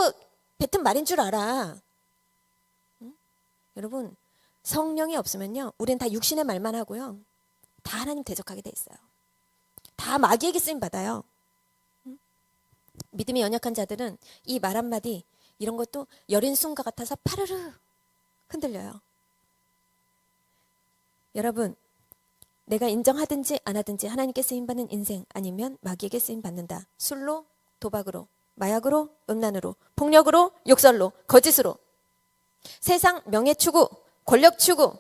뱉은 말인 줄 알아. 응? 여러분 성령이 없으면요 우리는 다 육신의 말만 하고요 다 하나님 대적하게 돼 있어요. 다 마귀에게 쓰임받아요. 응? 믿음이 연약한 자들은 이 말 한마디 이런 것도 여린 순가 같아서 파르르 흔들려요. 여러분 내가 인정하든지 안 하든지 하나님께 쓰임받는 인생 아니면 마귀에게 쓰임받는다. 술로, 도박으로, 마약으로, 음란으로, 폭력으로, 욕설로, 거짓으로. 세상 명예 추구, 권력 추구.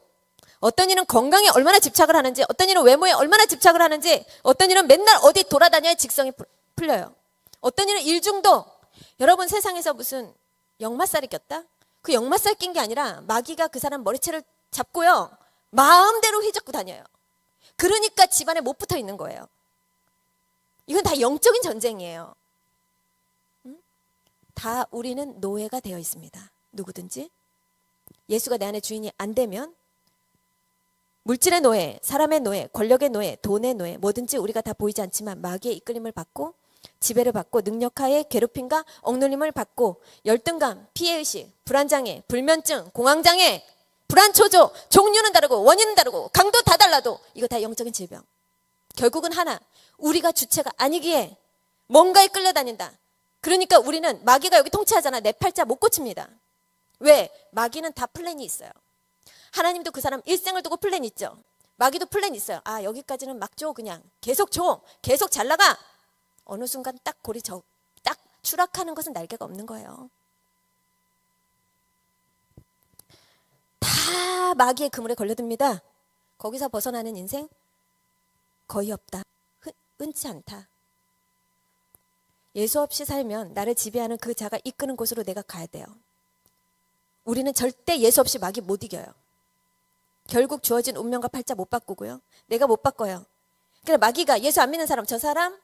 어떤 이는 건강에 얼마나 집착을 하는지, 어떤 이는 외모에 얼마나 집착을 하는지, 어떤 이는 맨날 어디 돌아다녀야 직성이 풀려요. 어떤 이는 일중독. 여러분 세상에서 무슨 역마살이 꼈다? 그 역마살 낀 게 아니라 마귀가 그 사람 머리채를 잡고요 마음대로 휘젓고 다녀요. 그러니까 집안에 못 붙어 있는 거예요. 이건 다 영적인 전쟁이에요. 응? 다 우리는 노예가 되어 있습니다. 누구든지. 예수가 내 안에 주인이 안 되면 물질의 노예, 사람의 노예, 권력의 노예, 돈의 노예 뭐든지 우리가 다 보이지 않지만 마귀의 이끌림을 받고 지배를 받고 능력하에 괴롭힘과 억눌림을 받고 열등감, 피해의식, 불안장애, 불면증, 공황장애 불안초조, 종류는 다르고 원인은 다르고 강도 다 달라도 이거 다 영적인 질병. 결국은 하나, 우리가 주체가 아니기에 뭔가에 끌려다닌다. 그러니까 우리는 마귀가 여기 통치하잖아. 내 팔자 못 고칩니다. 왜? 마귀는 다 플랜이 있어요. 하나님도 그 사람 일생을 두고 플랜 있죠. 마귀도 플랜 있어요. 아 여기까지는 막 줘 그냥. 계속 줘. 계속 잘 나가. 어느 순간 딱 골이 딱 추락하는 것은 날개가 없는 거예요. 다 마귀의 그물에 걸려듭니다. 거기서 벗어나는 인생 거의 없다. 흔치 않다. 예수 없이 살면 나를 지배하는 그 자가 이끄는 곳으로 내가 가야 돼요. 우리는 절대 예수 없이 마귀 못 이겨요. 결국 주어진 운명과 팔자 못 바꾸고요. 내가 못 바꿔요. 그러니까 마귀가 예수 안 믿는 사람 저 사람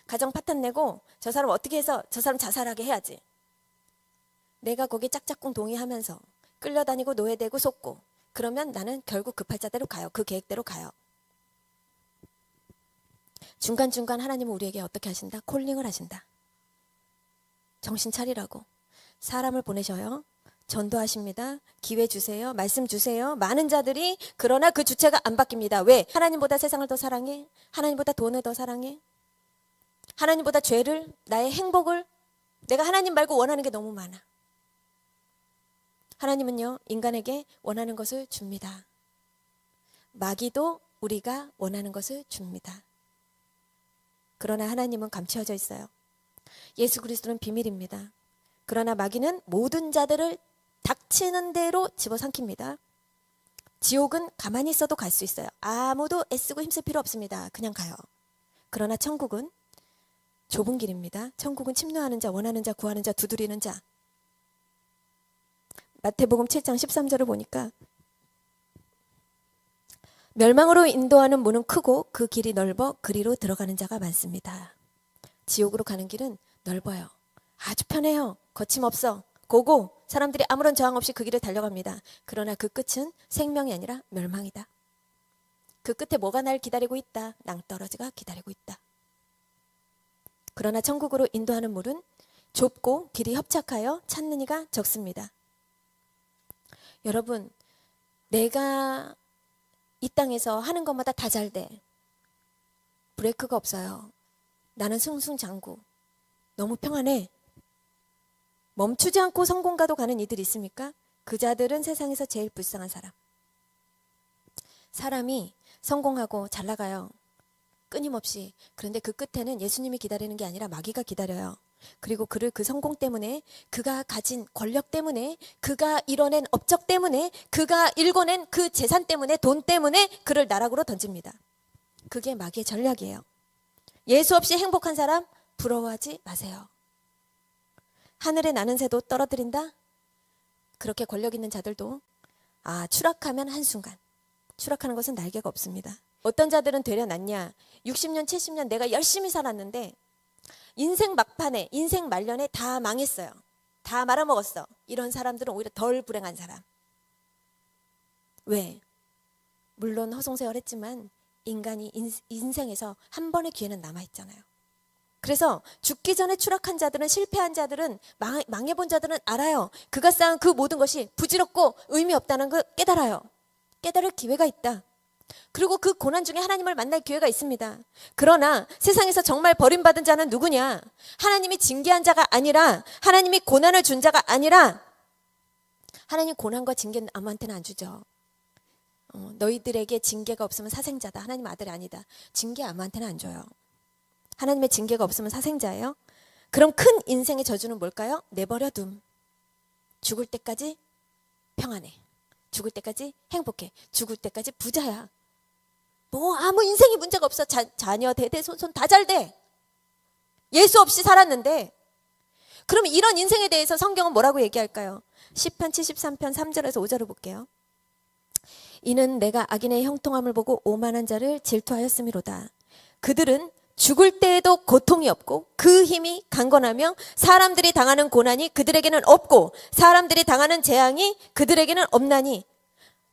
가정 파탄 내고 저 사람 어떻게 해서 저 사람 자살하게 해야지. 내가 거기 짝짝꿍 동의하면서 끌려다니고 노예되고 속고 그러면 나는 결국 그 팔자대로 가요. 그 계획대로 가요. 중간중간 하나님은 우리에게 어떻게 하신다? 콜링을 하신다. 정신 차리라고. 사람을 보내셔요. 전도하십니다. 기회 주세요. 말씀 주세요. 많은 자들이 그러나 그 주체가 안 바뀝니다. 왜? 하나님보다 세상을 더 사랑해? 하나님보다 돈을 더 사랑해? 하나님보다 죄를, 나의 행복을? 내가 하나님 말고 원하는 게 너무 많아. 하나님은요 인간에게 원하는 것을 줍니다. 마귀도 우리가 원하는 것을 줍니다. 그러나 하나님은 감추어져 있어요. 예수 그리스도는 비밀입니다. 그러나 마귀는 모든 자들을 닥치는 대로 집어삼킵니다. 지옥은 가만히 있어도 갈 수 있어요. 아무도 애쓰고 힘쓸 필요 없습니다. 그냥 가요. 그러나 천국은 좁은 길입니다. 천국은 침노하는 자, 원하는 자, 구하는 자, 두드리는 자. 마태복음 7장 13절을 보니까 멸망으로 인도하는 문은 크고 그 길이 넓어 그리로 들어가는 자가 많습니다. 지옥으로 가는 길은 넓어요. 아주 편해요. 거침없어. 고고. 사람들이 아무런 저항 없이 그 길을 달려갑니다. 그러나 그 끝은 생명이 아니라 멸망이다. 그 끝에 뭐가 날 기다리고 있다. 낭떠러지가 기다리고 있다. 그러나 천국으로 인도하는 문은 좁고 길이 협착하여 찾는 이가 적습니다. 여러분, 내가 이 땅에서 하는 것마다 다 잘 돼. 브레이크가 없어요. 나는 승승장구. 너무 평안해. 멈추지 않고 성공가도 가는 이들이 있습니까? 그 자들은 세상에서 제일 불쌍한 사람. 사람이 성공하고 잘 나가요. 끊임없이. 그런데 그 끝에는 예수님이 기다리는 게 아니라 마귀가 기다려요. 그리고 그를 그 성공 때문에, 그가 가진 권력 때문에, 그가 이뤄낸 업적 때문에, 그가 일궈낸 그 재산 때문에, 돈 때문에 그를 나락으로 던집니다. 그게 마귀의 전략이에요. 예수 없이 행복한 사람 부러워하지 마세요. 하늘에 나는 새도 떨어뜨린다? 그렇게 권력 있는 자들도 추락하면 한순간, 추락하는 것은 날개가 없습니다. 어떤 자들은 되려 낫냐, 60년 70년 내가 열심히 살았는데 인생 막판에, 인생 말년에 다 망했어요. 다 말아먹었어. 이런 사람들은 오히려 덜 불행한 사람. 왜? 물론 허송세월했지만 인간이 인생에서 한 번의 기회는 남아있잖아요. 그래서 죽기 전에 추락한 자들은, 실패한 자들은, 망해본 자들은 알아요. 그가 쌓은 그 모든 것이 부질없고 의미 없다는 걸 깨달아요. 깨달을 기회가 있다. 그리고 그 고난 중에 하나님을 만날 기회가 있습니다. 그러나 세상에서 정말 버림받은 자는 누구냐? 하나님이 징계한 자가 아니라, 하나님이 고난을 준 자가 아니라, 하나님 고난과 징계는 아무한테나 안 주죠. 너희들에게 징계가 없으면 사생자다. 하나님 아들이 아니다. 징계 아무한테나 안 줘요. 하나님의 징계가 없으면 사생자예요. 그럼 큰 인생의 저주는 뭘까요? 내버려둠. 죽을 때까지 평안해. 죽을 때까지 행복해. 죽을 때까지 부자야. 뭐 아무 인생에 문제가 없어. 자녀 대대손손 다 잘 돼. 예수 없이 살았는데. 그럼 이런 인생에 대해서 성경은 뭐라고 얘기할까요? 시편 73편 3절에서 5절을 볼게요. 이는 내가 악인의 형통함을 보고 오만한 자를 질투하였음이로다. 그들은 죽을 때에도 고통이 없고 그 힘이 강건하며 사람들이 당하는 고난이 그들에게는 없고 사람들이 당하는 재앙이 그들에게는 없나니.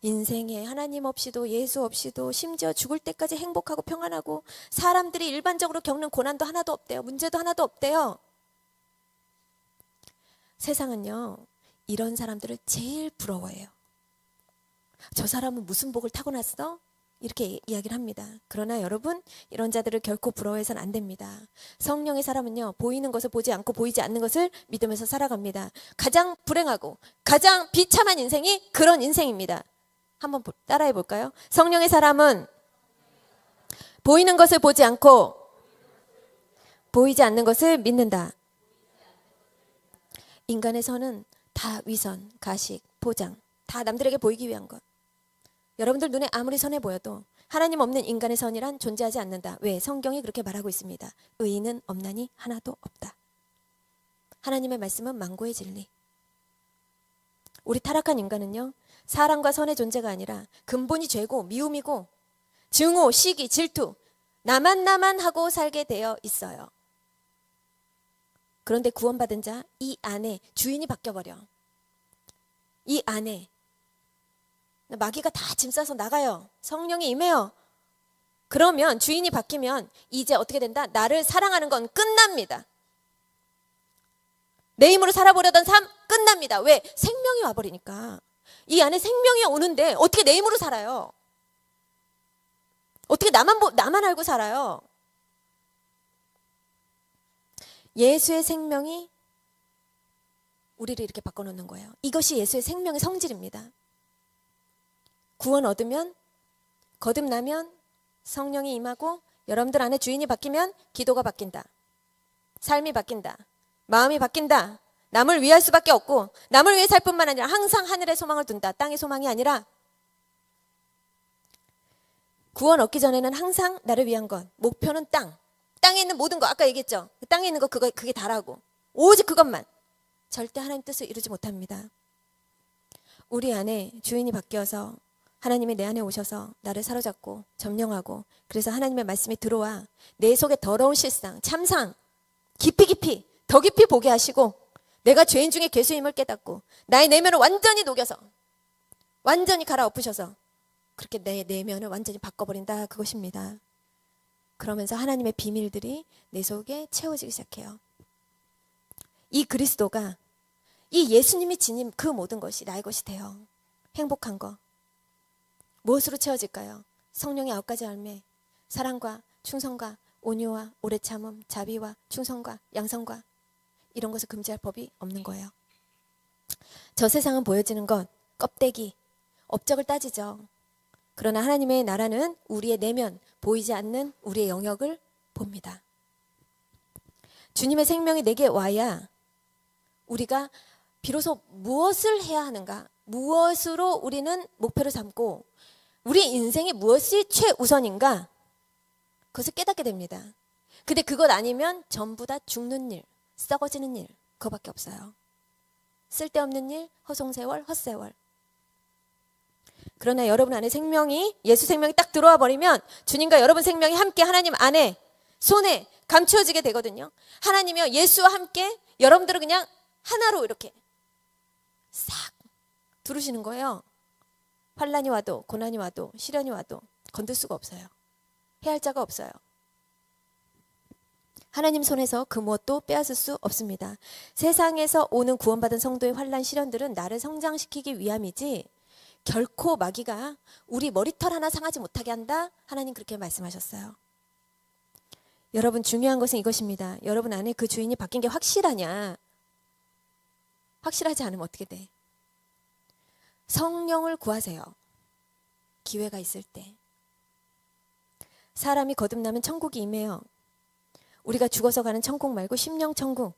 인생에 하나님 없이도 예수 없이도 심지어 죽을 때까지 행복하고 평안하고 사람들이 일반적으로 겪는 고난도 하나도 없대요. 문제도 하나도 없대요. 세상은요, 이런 사람들을 제일 부러워해요. 저 사람은 무슨 복을 타고났어? 이렇게 이야기를 합니다. 그러나 여러분, 이런 자들을 결코 부러워해서는 안 됩니다. 성령의 사람은요, 보이는 것을 보지 않고 보이지 않는 것을 믿으면서 살아갑니다. 가장 불행하고 가장 비참한 인생이 그런 인생입니다. 한번 따라해 볼까요? 성령의 사람은 보이는 것을 보지 않고 보이지 않는 것을 믿는다. 인간의 선은 다 위선, 가식, 포장, 다 남들에게 보이기 위한 것. 여러분들 눈에 아무리 선해 보여도 하나님 없는 인간의 선이란 존재하지 않는다. 왜? 성경이 그렇게 말하고 있습니다. 의인은 없나니 하나도 없다. 하나님의 말씀은 만고의 진리. 우리 타락한 인간은요, 사랑과 선의 존재가 아니라 근본이 죄고 미움이고 증오, 시기, 질투, 나만 하고 살게 되어 있어요. 그런데 구원받은 자, 이 안에 주인이 바뀌어버려. 이 안에 마귀가 다 짐 싸서 나가요. 성령이 임해요. 그러면 주인이 바뀌면 이제 어떻게 된다? 나를 사랑하는 건 끝납니다. 내 힘으로 살아보려던 삶 끝납니다. 왜? 생명이 와버리니까. 이 안에 생명이 오는데 어떻게 내 힘으로 살아요? 어떻게 나만 알고 살아요? 예수의 생명이 우리를 이렇게 바꿔놓는 거예요. 이것이 예수의 생명의 성질입니다. 구원 얻으면, 거듭나면 성령이 임하고 여러분들 안에 주인이 바뀌면 기도가 바뀐다. 삶이 바뀐다. 마음이 바뀐다. 남을 위할 수밖에 없고 남을 위해 살 뿐만 아니라 항상 하늘에 소망을 둔다. 땅의 소망이 아니라. 구원 얻기 전에는 항상 나를 위한 것. 목표는 땅. 땅에 있는 모든 거, 아까 얘기했죠. 땅에 있는 거 그게 다라고. 오직 그것만. 절대 하나님 뜻을 이루지 못합니다. 우리 안에 주인이 바뀌어서 하나님이 내 안에 오셔서 나를 사로잡고 점령하고, 그래서 하나님의 말씀이 들어와 내 속에 더러운 실상, 참상 깊이 더 깊이 보게 하시고, 내가 죄인 중에 괴수임을 깨닫고 나의 내면을 완전히 녹여서 완전히 갈아엎으셔서 그렇게 내 내면을 완전히 바꿔버린다, 그것입니다. 그러면서 하나님의 비밀들이 내 속에 채워지기 시작해요. 이 그리스도가, 이 예수님이 지닌 그 모든 것이 나의 것이 돼요. 행복한 거 무엇으로 채워질까요? 성령의 9가지 열매, 사랑과 충성과 온유와 오래 참음, 자비와 충성과 양성과, 이런 것을 금지할 법이 없는 거예요. 저 세상은 보여지는 것, 껍데기, 업적을 따지죠. 그러나 하나님의 나라는 우리의 내면, 보이지 않는 우리의 영역을 봅니다. 주님의 생명이 내게 와야 우리가 비로소 무엇을 해야 하는가, 무엇으로 우리는 목표를 삼고 우리 인생에 무엇이 최우선인가, 그것을 깨닫게 됩니다. 근데 그것 아니면 전부 다 죽는 일, 썩어지는 일, 그거밖에 없어요. 쓸데없는 일, 허송세월, 헛세월. 그러나 여러분 안에 생명이, 예수 생명이 딱 들어와 버리면 주님과 여러분 생명이 함께 하나님 안에, 손에 감추어지게 되거든요. 하나님이요, 예수와 함께 여러분들은 그냥 하나로 이렇게 싹 두르시는 거예요. 환난이 와도, 고난이 와도, 시련이 와도 건들 수가 없어요. 해할 자가 없어요. 하나님 손에서 그 무엇도 빼앗을 수 없습니다. 세상에서 오는 구원받은 성도의 환난, 시련들은 나를 성장시키기 위함이지 결코 마귀가 우리 머리털 하나 상하지 못하게 한다. 하나님 그렇게 말씀하셨어요. 여러분, 중요한 것은 이것입니다. 여러분 안에 그 주인이 바뀐 게 확실하냐? 확실하지 않으면 어떻게 돼? 성령을 구하세요. 기회가 있을 때. 사람이 거듭나면 천국이 임해요. 우리가 죽어서 가는 천국 말고 심령 천국.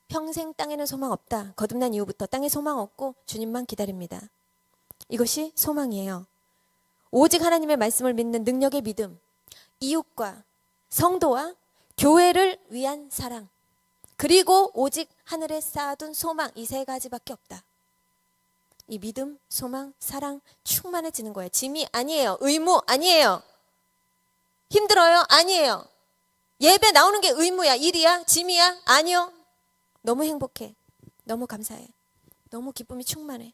평생 땅에는 소망 없다. 거듭난 이후부터 땅에 소망 없고 주님만 기다립니다. 이것이 소망이에요. 오직 하나님의 말씀을 믿는 능력의 믿음, 이웃과 성도와 교회를 위한 사랑, 그리고 오직 하늘에 쌓아둔 소망, 이 세 가지밖에 없다. 이 믿음, 소망, 사랑 충만해지는 거예요. 짐이 아니에요. 의무 아니에요. 힘들어요? 아니에요. 예배 나오는 게 의무야, 일이야, 짐이야? 아니요. 너무 행복해. 너무 감사해. 너무 기쁨이 충만해.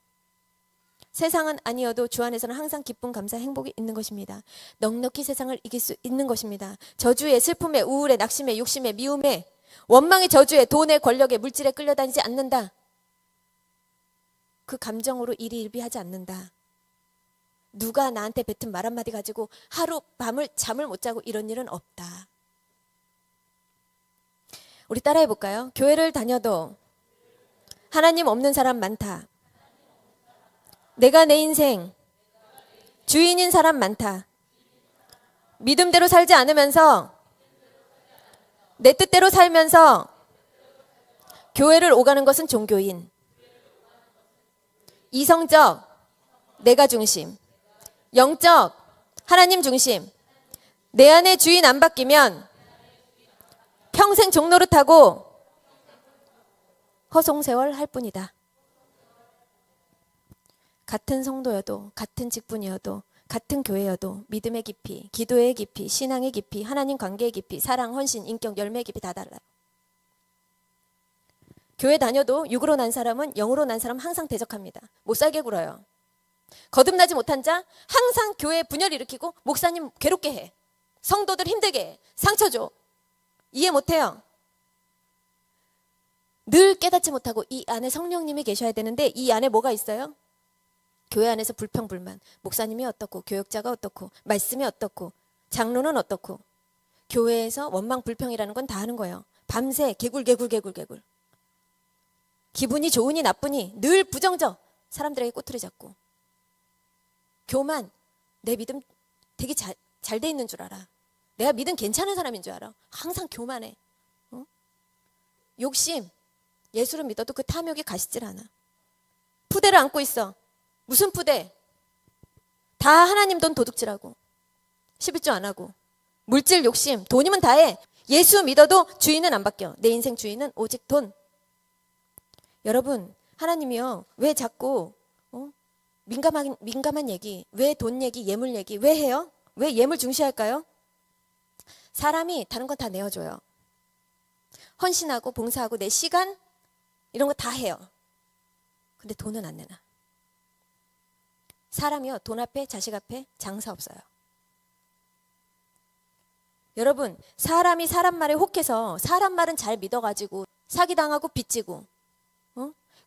세상은 아니어도 주 안에서는 항상 기쁨, 감사, 행복이 있는 것입니다. 넉넉히 세상을 이길 수 있는 것입니다. 저주에, 슬픔에, 우울에, 낙심에, 욕심에, 미움에, 원망의 저주에, 돈에, 권력에, 물질에 끌려다니지 않는다. 그 감정으로 일희일비하지 않는다. 누가 나한테 뱉은 말 한마디 가지고 하루 밤을 잠을 못 자고 이런 일은 없다. 우리 따라해 볼까요? 교회를 다녀도 하나님 없는 사람 많다. 내가 내 인생 주인인 사람 많다. 믿음대로 살지 않으면서 내 뜻대로 살면서 교회를 오가는 것은 종교인. 이성적, 내가 중심. 영적, 하나님 중심. 내 안에 주인 안 바뀌면 평생 종노릇하고 허송세월 할 뿐이다. 같은 성도여도, 같은 직분이어도, 같은 교회여도 믿음의 깊이, 기도의 깊이, 신앙의 깊이, 하나님 관계의 깊이, 사랑, 헌신, 인격, 열매의 깊이 다 달라요. 교회 다녀도 육으로 난 사람은 영으로 난 사람 항상 대적합니다. 못 살게 굴어요. 거듭나지 못한 자 항상 교회에 분열 일으키고 목사님 괴롭게 해. 성도들 힘들게 해. 상처 줘. 이해 못해요. 늘 깨닫지 못하고 이 안에 성령님이 계셔야 되는데 이 안에 뭐가 있어요? 교회 안에서 불평불만, 목사님이 어떻고, 교역자가 어떻고, 말씀이 어떻고, 장로는 어떻고, 교회에서 원망 불평이라는 건 다 하는 거예요. 밤새 개굴. 기분이 좋으니 나쁘니 늘 부정적, 사람들에게 꼬투리 잡고. 교만, 내 믿음 되게 잘 돼 있는 줄 알아. 내가 믿음 괜찮은 사람인 줄 알아. 항상 교만해. 욕심, 예수를 믿어도 그 탐욕이 가시질 않아. 푸대를 안고 있어. 무슨 푸대? 다 하나님 돈 도둑질하고 11조 안 하고 물질 욕심, 돈이면 다 해. 예수 믿어도 주인은 안 바뀌어. 내 인생 주인은 오직 돈. 여러분, 하나님이요, 왜 자꾸 민감한 얘기, 왜 돈 얘기, 예물 얘기 왜 해요? 왜 예물 중시할까요? 사람이 다른 건 다 내어줘요. 헌신하고 봉사하고 내 시간 이런 거 다 해요. 근데 돈은 안 내놔. 사람이요, 돈 앞에 자식 앞에 장사 없어요. 여러분, 사람이 사람 말에 혹해서 사람 말은 잘 믿어가지고 사기당하고 빚지고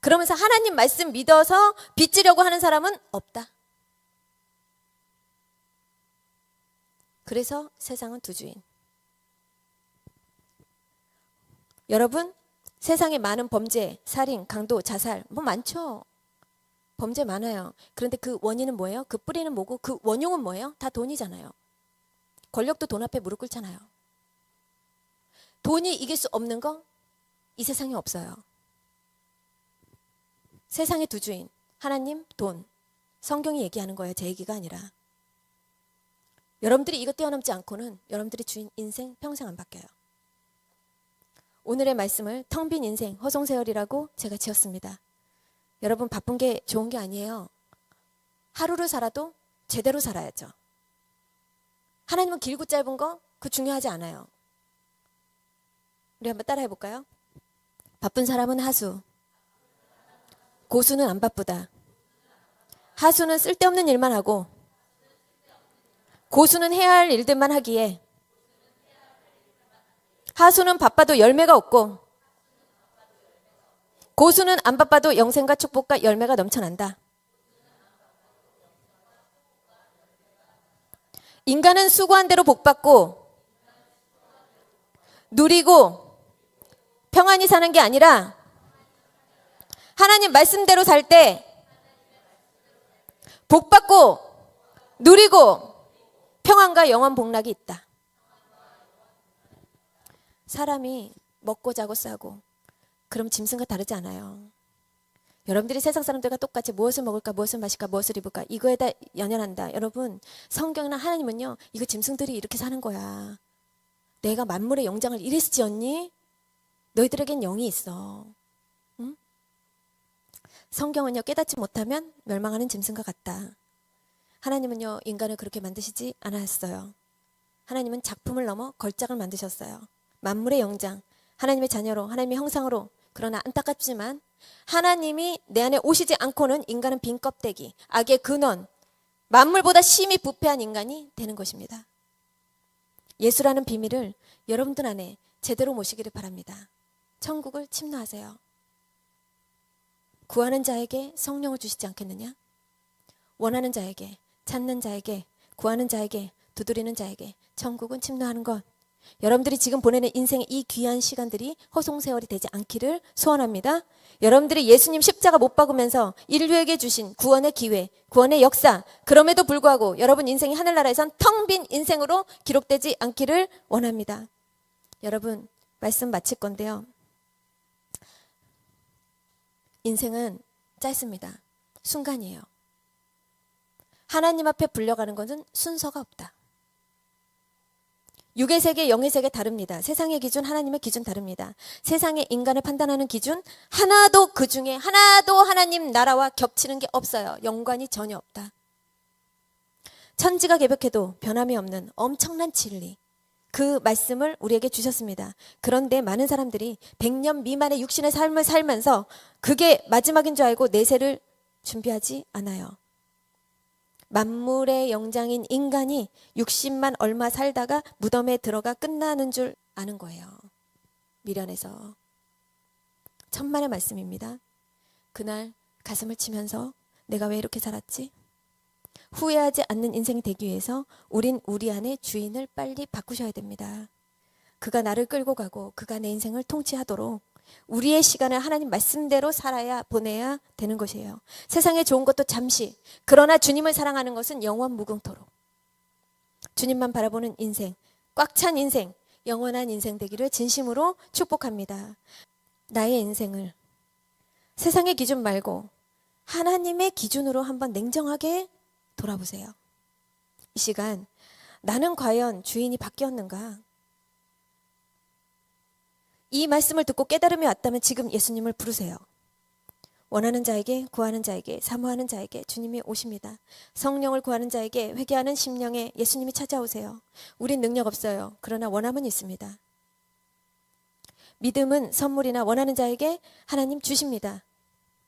그러면서 하나님 말씀 믿어서 빚지려고 하는 사람은 없다. 그래서 세상은 두 주인. 여러분, 세상에 많은 범죄, 살인, 강도, 자살 뭐 많죠. 범죄 많아요. 그런데 그 원인은 뭐예요? 그 뿌리는 뭐고 그 원흉은 뭐예요? 다 돈이잖아요. 권력도 돈 앞에 무릎 꿇잖아요. 돈이 이길 수 없는 거 이 세상에 없어요. 세상의 두 주인, 하나님, 돈. 성경이 얘기하는 거예요. 제 얘기가 아니라. 여러분들이 이거 뛰어넘지 않고는 여러분들의 주인 인생 평생 안 바뀌어요. 오늘의 말씀을 텅 빈 인생 허송세월이라고 제가 지었습니다. 여러분 바쁜 게 좋은 게 아니에요. 하루를 살아도 제대로 살아야죠. 하나님은 길고 짧은 거 그 중요하지 않아요. 우리 한번 따라해 볼까요? 바쁜 사람은 하수, 고수는 안 바쁘다. 하수는 쓸데없는 일만 하고 고수는 해야 할 일들만 하기에 하수는 바빠도 열매가 없고 고수는 안 바빠도 영생과 축복과 열매가 넘쳐난다. 인간은 수고한 대로 복받고 누리고 평안히 사는 게 아니라 하나님 말씀대로 살 때 복받고 누리고 평안과 영원 복락이 있다. 사람이 먹고 자고 싸고 그럼 짐승과 다르지 않아요. 여러분들이 세상 사람들과 똑같이 무엇을 먹을까, 무엇을 마실까, 무엇을 입을까 이거에다 연연한다. 여러분 성경이나 하나님은요 이거 짐승들이 이렇게 사는 거야. 내가 만물의 영장을 이래서 지었니? 너희들에겐 영이 있어. 응? 성경은요 깨닫지 못하면 멸망하는 짐승과 같다. 하나님은요 인간을 그렇게 만드시지 않았어요. 하나님은 작품을 넘어 걸작을 만드셨어요. 만물의 영장, 하나님의 자녀로, 하나님의 형상으로. 그러나 안타깝지만 하나님이 내 안에 오시지 않고는 인간은 빈 껍데기, 악의 근원, 만물보다 심히 부패한 인간이 되는 것입니다. 예수라는 비밀을 여러분들 안에 제대로 모시기를 바랍니다. 천국을 침노하세요. 구하는 자에게 성령을 주시지 않겠느냐? 원하는 자에게, 찾는 자에게, 구하는 자에게, 두드리는 자에게 천국은 침노하는 것. 여러분들이 지금 보내는 인생의 이 귀한 시간들이 허송세월이 되지 않기를 소원합니다. 여러분들이 예수님 십자가 못 박으면서 인류에게 주신 구원의 기회, 구원의 역사, 그럼에도 불구하고 여러분 인생이 하늘나라에선 텅 빈 인생으로 기록되지 않기를 원합니다. 여러분 말씀 마칠 건데요. 인생은 짧습니다. 순간이에요. 하나님 앞에 불려가는 것은 순서가 없다. 육의 세계, 영의 세계 다릅니다. 세상의 기준, 하나님의 기준 다릅니다. 세상의 인간을 판단하는 기준 하나도 그 중에 하나도 하나님 나라와 겹치는 게 없어요. 연관이 전혀 없다. 천지가 개벽해도 변함이 없는 엄청난 진리. 그 말씀을 우리에게 주셨습니다. 그런데 많은 사람들이 100년 미만의 육신의 삶을 살면서 그게 마지막인 줄 알고 내세를 준비하지 않아요. 만물의 영장인 인간이 60만 얼마 살다가 무덤에 들어가 끝나는 줄 아는 거예요. 미련해서. 천만의 말씀입니다. 그날 가슴을 치면서 내가 왜 이렇게 살았지? 후회하지 않는 인생이 되기 위해서 우린 우리 안에 주인을 빨리 바꾸셔야 됩니다. 그가 나를 끌고 가고 그가 내 인생을 통치하도록 우리의 시간을 하나님 말씀대로 살아야 보내야 되는 것이에요. 세상에 좋은 것도 잠시, 그러나 주님을 사랑하는 것은 영원 무궁토록. 주님만 바라보는 인생, 꽉 찬 인생, 영원한 인생 되기를 진심으로 축복합니다. 나의 인생을 세상의 기준 말고 하나님의 기준으로 한번 냉정하게 돌아보세요. 이 시간 나는 과연 주인이 바뀌었는가? 이 말씀을 듣고 깨달음이 왔다면 지금 예수님을 부르세요. 원하는 자에게, 구하는 자에게, 사모하는 자에게 주님이 오십니다. 성령을 구하는 자에게, 회개하는 심령에 예수님이 찾아오세요. 우린 능력 없어요. 그러나 원함은 있습니다. 믿음은 선물이나 원하는 자에게 하나님 주십니다.